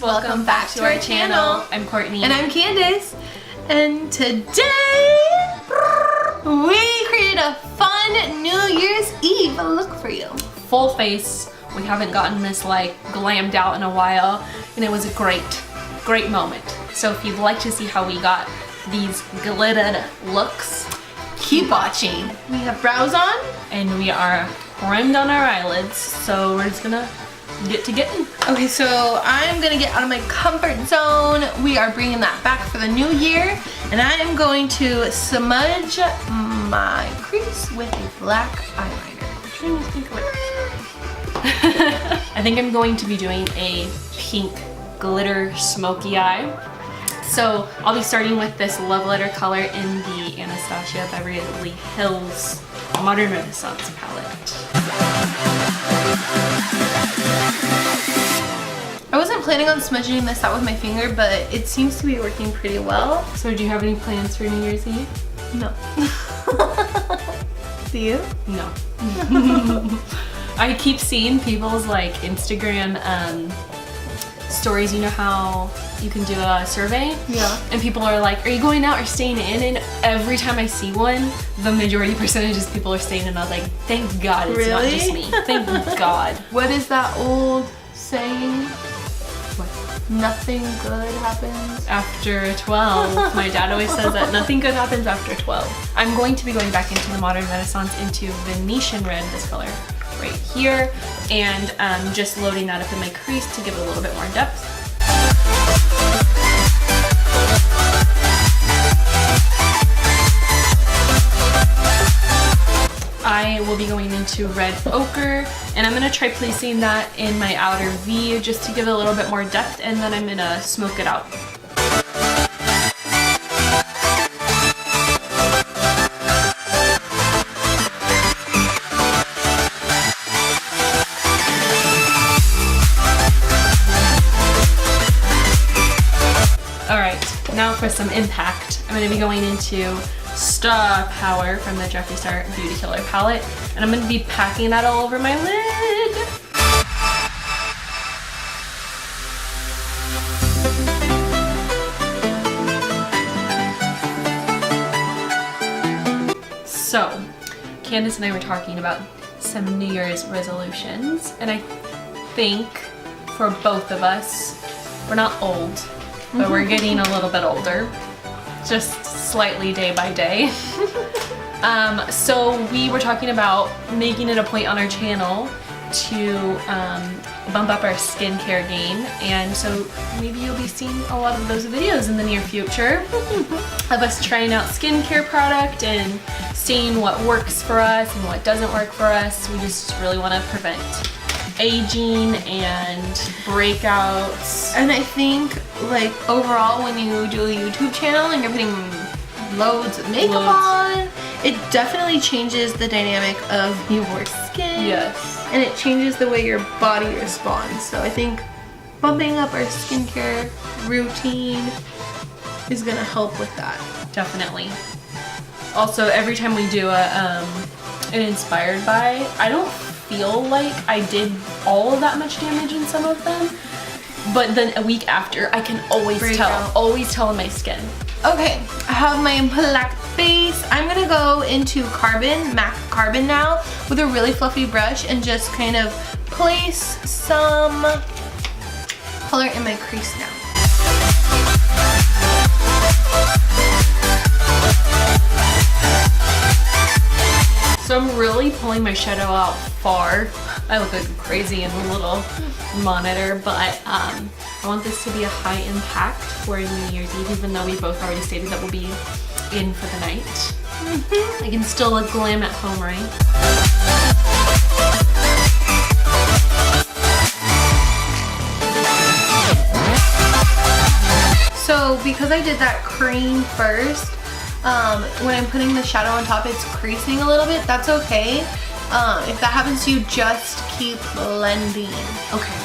Welcome back to our channel. I'm Courtney. And I'm Candace. And today, we created a fun New Year's Eve look for you. Full face. We haven't gotten this like glammed out in a while, and it was a great moment. So if you'd like to see how we got these glittered looks, keep watching. We have brows on. And we are primed on our eyelids, so we're just gonna get to getting. Okay, so I'm gonna get out of my comfort zone. We are bringing that back for the new year, and I am going to smudge my crease with a black eyeliner. I think I'm going to be doing a pink glitter smoky eye. So I'll be starting with this Love Letter color in the Anastasia Beverly Hills Modern Renaissance palette. I wasn't planning on smudging this out with my finger, but it seems to be working pretty well. So do you have any plans for New Year's Eve? No. Do you? No. I keep seeing people's like Instagram stories. You know how you can do a survey? Yeah. And people are like, are you going out or staying in? And every time I see one, the majority percentage is people are staying in. I was like, thank God it's not just me. Thank God. What is that old saying? What? Nothing good happens After 12. My dad always says that nothing good happens after 12. I'm going to be going back into the Modern Renaissance into Venetian Red, this color right here, and just loading that up in my crease to give it a little bit more depth. I will be going into Red Ochre, and I'm going to try placing that in my outer V just to give it a little bit more depth, and then I'm going to smoke it out. Alright, now for some impact. I'm going to be going into Star Power from the Jeffree Starr Beauty Killer palette, and I'm going to be packing that all over my lid. So, Candace and I were talking about some New Year's resolutions, and I think for both of us, we're not old, but we're getting a little bit older. Just slightly day by day. So we were talking about making it a point on our channel to bump up our skincare game, and so maybe you'll be seeing a lot of those videos in the near future of us trying out skincare product and seeing what works for us and what doesn't work for us. We just really want to prevent aging and breakouts. And I think like overall when you do a YouTube channel and you're putting loads of makeup on, it definitely changes the dynamic of your skin. Yes. And it changes the way your body responds. So I think bumping up our skincare routine is gonna help with that. Definitely. Also, every time we do an inspired by, I don't feel like I did all of that much damage in some of them, but then a week after I can always tell in my skin. Okay, I have my black base. I'm gonna go into MAC Carbon now with a really fluffy brush and just kind of place some color in my crease now. So I'm really pulling my shadow out far. I look like crazy in the little monitor, but I want this to be a high impact for New Year's Eve, even though we both already stated that we'll be in for the night. I can still look glam at home, right? So because I did that cream first, when I'm putting the shadow on top, it's creasing a little bit. That's okay. If that happens to you, just keep blending. Okay,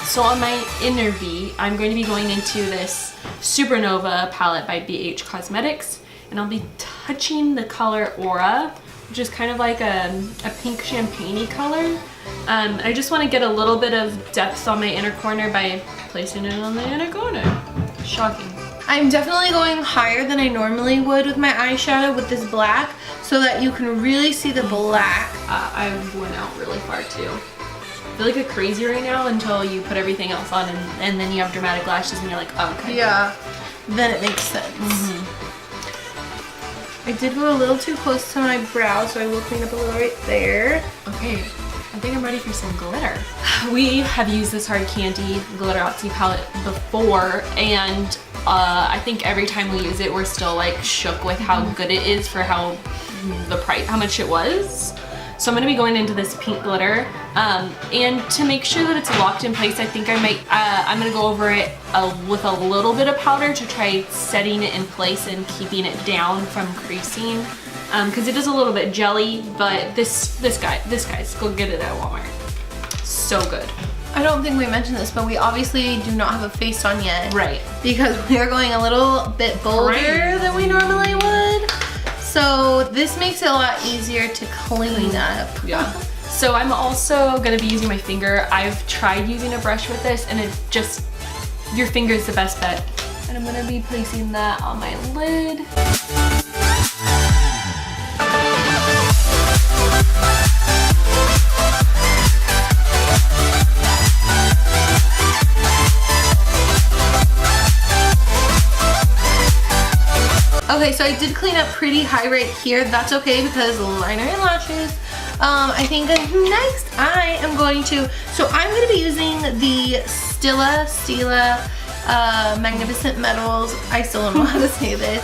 so on my inner V, I'm going to be going into this Supernova palette by BH Cosmetics, and I'll be touching the color Aura, which is kind of like a pink champagne-y color. I just want to get a little bit of depth on my inner corner by placing it on the inner corner. Shocking. I'm definitely going higher than I normally would with my eyeshadow with this black so that you can really see the black. I went out really far too. I feel like a crazy right now until you put everything else on and then you have dramatic lashes and you're like, oh, okay. Yeah, then it makes sense. I did go a little too close to my brow, so I will clean up a little right there. Okay, I think I'm ready for some glitter. We have used this Hard Candy Glitteratzi palette before, and I think every time we use it, we're still like shook with how good it is for how much it was. So I'm gonna be going into this pink glitter, and to make sure that it's locked in place, I think I'm gonna go over it with a little bit of powder to try setting it in place and keeping it down from creasing, because it is a little bit jelly, but this guy's, go get it at Walmart. So good. I don't think we mentioned this, but we obviously do not have a face on yet. Right. Because we are going a little bit bolder than we normally would. So this makes it a lot easier to clean up. Yeah. So I'm also gonna be using my finger. I've tried using a brush with this and it just, your finger is the best bet. And I'm gonna be placing that on my lid. Okay, so I did clean up pretty high right here. That's okay because liner and lashes. I think next I am going to, so I'm going to be using the Stilla Magnificent Metals. I still don't know how to say this.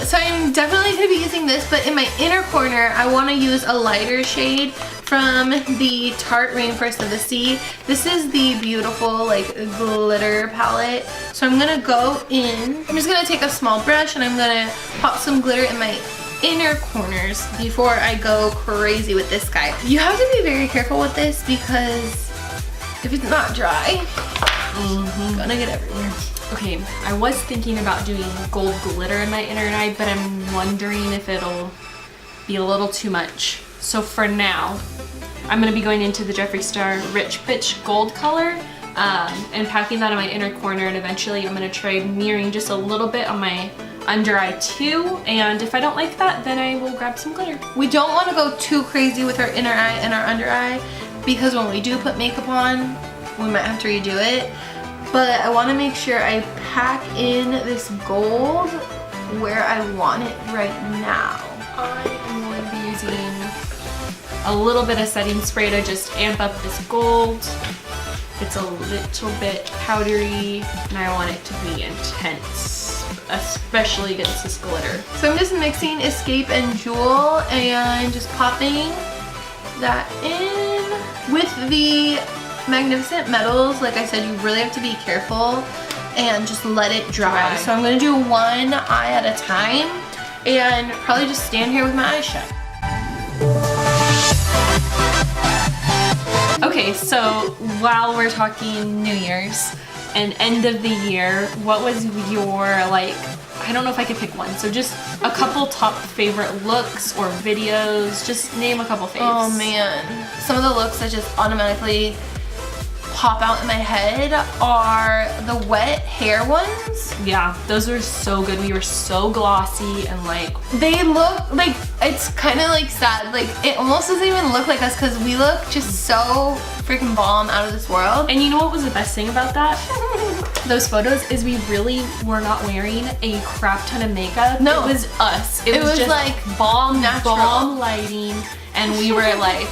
So I'm definitely going to be using this, but in my inner corner, I want to use a lighter shade from the Tarte Rainforest of the Sea. This is the beautiful like glitter palette. So I'm gonna go in. I'm just gonna take a small brush and I'm gonna pop some glitter in my inner corners before I go crazy with this guy. You have to be very careful with this because if it's not dry, it's gonna get everywhere. Okay, I was thinking about doing gold glitter in my inner eye, but I'm wondering if it'll be a little too much. So for now, I'm gonna be going into the Jeffree Starr Rich Bitch Gold color and packing that in my inner corner, and eventually I'm gonna try mirroring just a little bit on my under eye too, and if I don't like that, then I will grab some glitter. We don't want to go too crazy with our inner eye and our under eye because when we do put makeup on, we might have to redo it. But I want to make sure I pack in this gold where I want it right now. I am going to be using a little bit of setting spray to just amp up this gold. It's a little bit powdery and I want it to be intense, especially against this glitter. So I'm just mixing Escape and Jewel and just popping that in. With the Magnificent Metals, like I said, you really have to be careful and just let it dry. So I'm going to do one eye at a time and probably just stand here with my eyeshadow. Okay, so while we're talking New Year's and end of the year, what was your, like, I don't know if I could pick one, so just a couple top favorite looks or videos, just name a couple faves. Oh man, some of the looks that just automatically pop out in my head are the wet hair ones. Yeah, those were so good. We were so glossy and like, they look like, it's kind of like sad, like it almost doesn't even look like us because we look just so freaking bomb, out of this world. And you know what was the best thing about that? Those photos is we really were not wearing a crap ton of makeup. No, it was us. It was just like bomb natural lighting, and we were like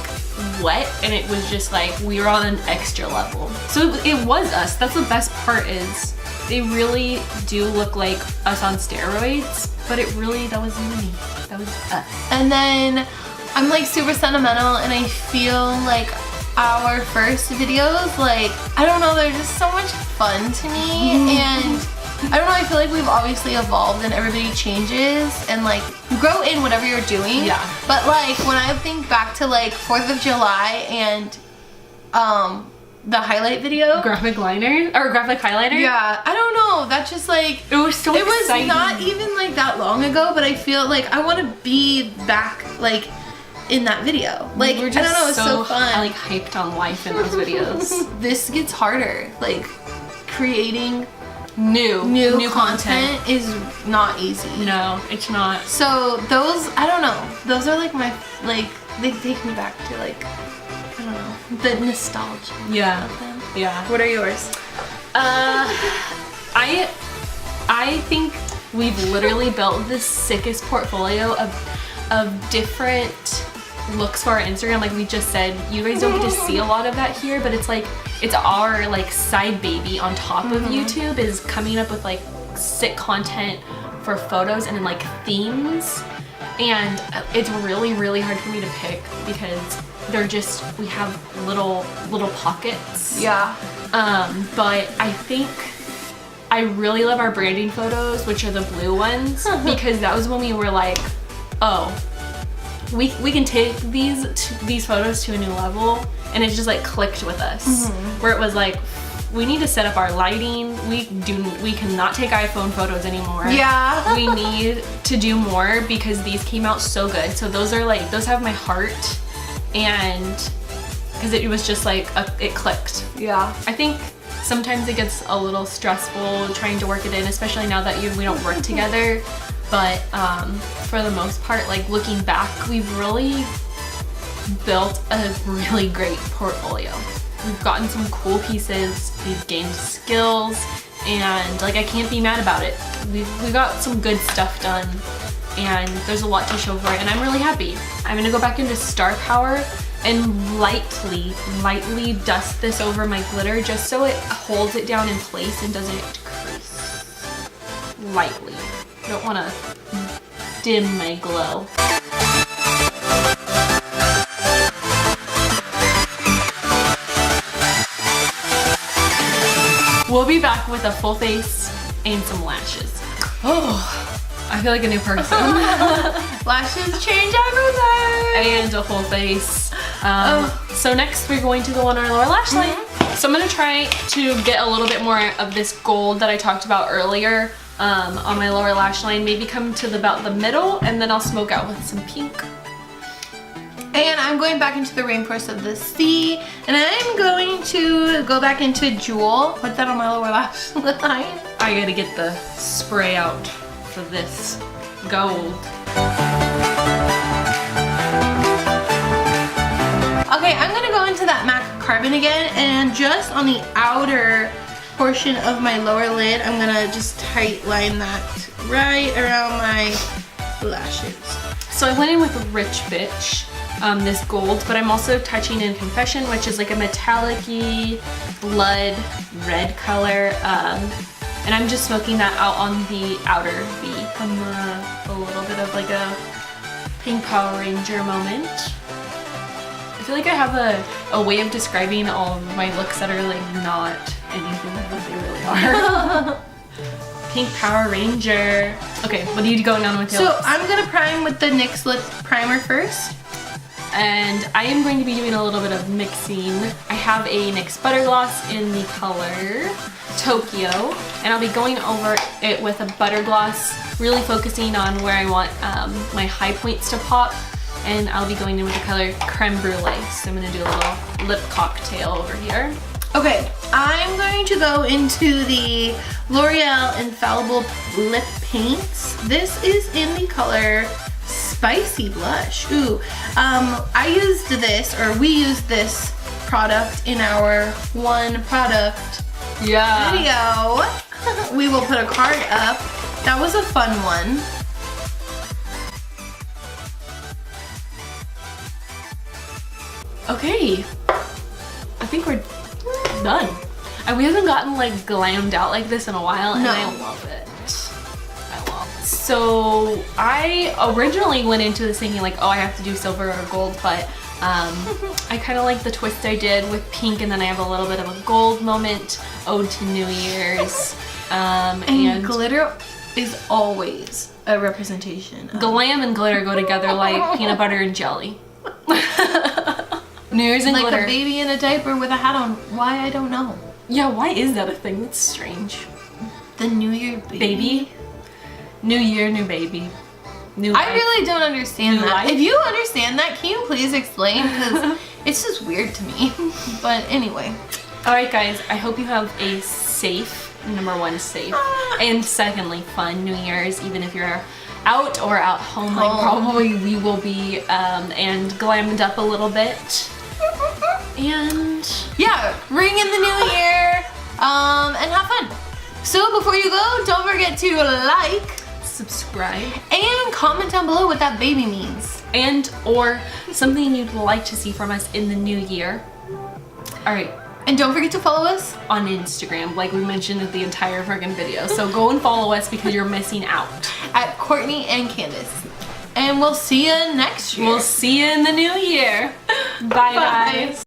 wet, and it was just like we were on an extra level. So it was us. That's the best part, is they really do look like us on steroids, but it really, that was me. That was us. And then I'm like super sentimental, and I feel like our first videos, like, I don't know, they're just so much fun to me. And I don't know, I feel like we've obviously evolved and everybody changes and like grow in whatever you're doing. Yeah. But like when I think back to like 4th of July and the highlight video. Graphic liner or graphic highlighter? Yeah, I don't know, that's just like, it was so exciting. Was not even like that long ago, but I feel like I want to be back like in that video. Like, we're I don't know, it's so fun. Like hyped on life in those videos. This gets harder. Like, creating new content is not easy. No, it's not. So those, I don't know, those are like my, like, they take me back to like, I don't know, the nostalgia of them. Yeah. What are yours? I think we've literally built the sickest portfolio of different looks for our Instagram. Like we just said, you guys don't get to see a lot of that here, but it's like, it's our like side baby on top of YouTube is coming up with like sick content for photos and then like themes. And it's really, really hard for me to pick because they're just, we have little pockets. Yeah. But I think I really love our branding photos, which are the blue ones, because that was when we were like, oh, we can take these photos to a new level, and it just like clicked with us, where it was like, we need to set up our lighting. We cannot take iPhone photos anymore. Yeah. We need to do more because these came out so good. So those are like, those have my heart, and because it was just like it clicked. Yeah. I think sometimes it gets a little stressful trying to work it in, especially now that we don't work together. But for the most part, like looking back, we've really built a really great portfolio. We've gotten some cool pieces, we've gained skills, and like I can't be mad about it. We got some good stuff done, and there's a lot to show for it, and I'm really happy. I'm gonna go back into Star Power and lightly dust this over my glitter just so it holds it down in place and doesn't crease. Lightly. I don't want to dim my glow. We'll be back with a full face and some lashes. Oh, I feel like a new person. Lashes change everything. And a full face. So next we're going to go on our lower lash line. So I'm going to try to get a little bit more of this gold that I talked about earlier on my lower lash line. Maybe come to about the middle, and then I'll smoke out with some pink. And I'm going back into the Rainforest of the Sea, and I'm going to go back into Jewel. Put that on my lower lash line. I gotta get the spray out for this gold. Okay, I'm gonna go into that MAC Carbon again, and just on the outer portion of my lower lid, I'm gonna just tight line that right around my lashes. So I went in with Rich Bitch. This gold, but I'm also touching in Confession, which is like a metallic-y blood red color, and I'm just smoking that out on the outer V. A little bit of like a Pink Power Ranger moment. I feel like I have a way of describing all of my looks that are like not anything like what they really are. Pink Power Ranger. Okay, what are you going on with your lips? So I'm gonna prime with the NYX Lip Primer first. And I am going to be doing a little bit of mixing. I have a NYX Butter Gloss in the color Tokyo, and I'll be going over it with a butter gloss, really focusing on where I want my high points to pop, and I'll be going in with the color Creme Brule. So I'm going to do a little lip cocktail over here. Okay, I'm going to go into the Loreal Infallible Lip Paints. This is in the color Spicy Blush. Ooh, I used this, or we used this product in our one product video. We will put a card up. That was a fun one. Okay, I think we're done. And we haven't gotten like glammed out like this in a while, and I love it. So I originally went into this thinking like, oh, I have to do silver or gold, but I kind of like the twist I did with pink, and then I have a little bit of a gold moment, ode to New Year's. And glitter is always a representation. Glam and glitter go together like peanut butter and jelly. New Year's and like glitter. Like a baby in a diaper with a hat on. Why? I don't know. Yeah, why is that a thing? That's strange. The New Year baby? New year, new baby. New I life. really don't understand New that. life? If you understand that, can you please explain? Because it's just weird to me. But anyway. Alright guys, I hope you have a safe, number one, safe, and secondly, fun New Year's, even if you're out or at home, like probably we will be, and glammed up a little bit. And yeah, ring in the new year, and have fun. So before you go, don't forget to like, subscribe, and comment down below what that baby means. and or something you'd like to see from us in the new year. Alright. And don't forget to follow us on Instagram, like we mentioned in the entire friggin' video. So go and follow us because you're missing out. At Courtney and Candace. And we'll see you next year. We'll see you in the new year. Bye, guys.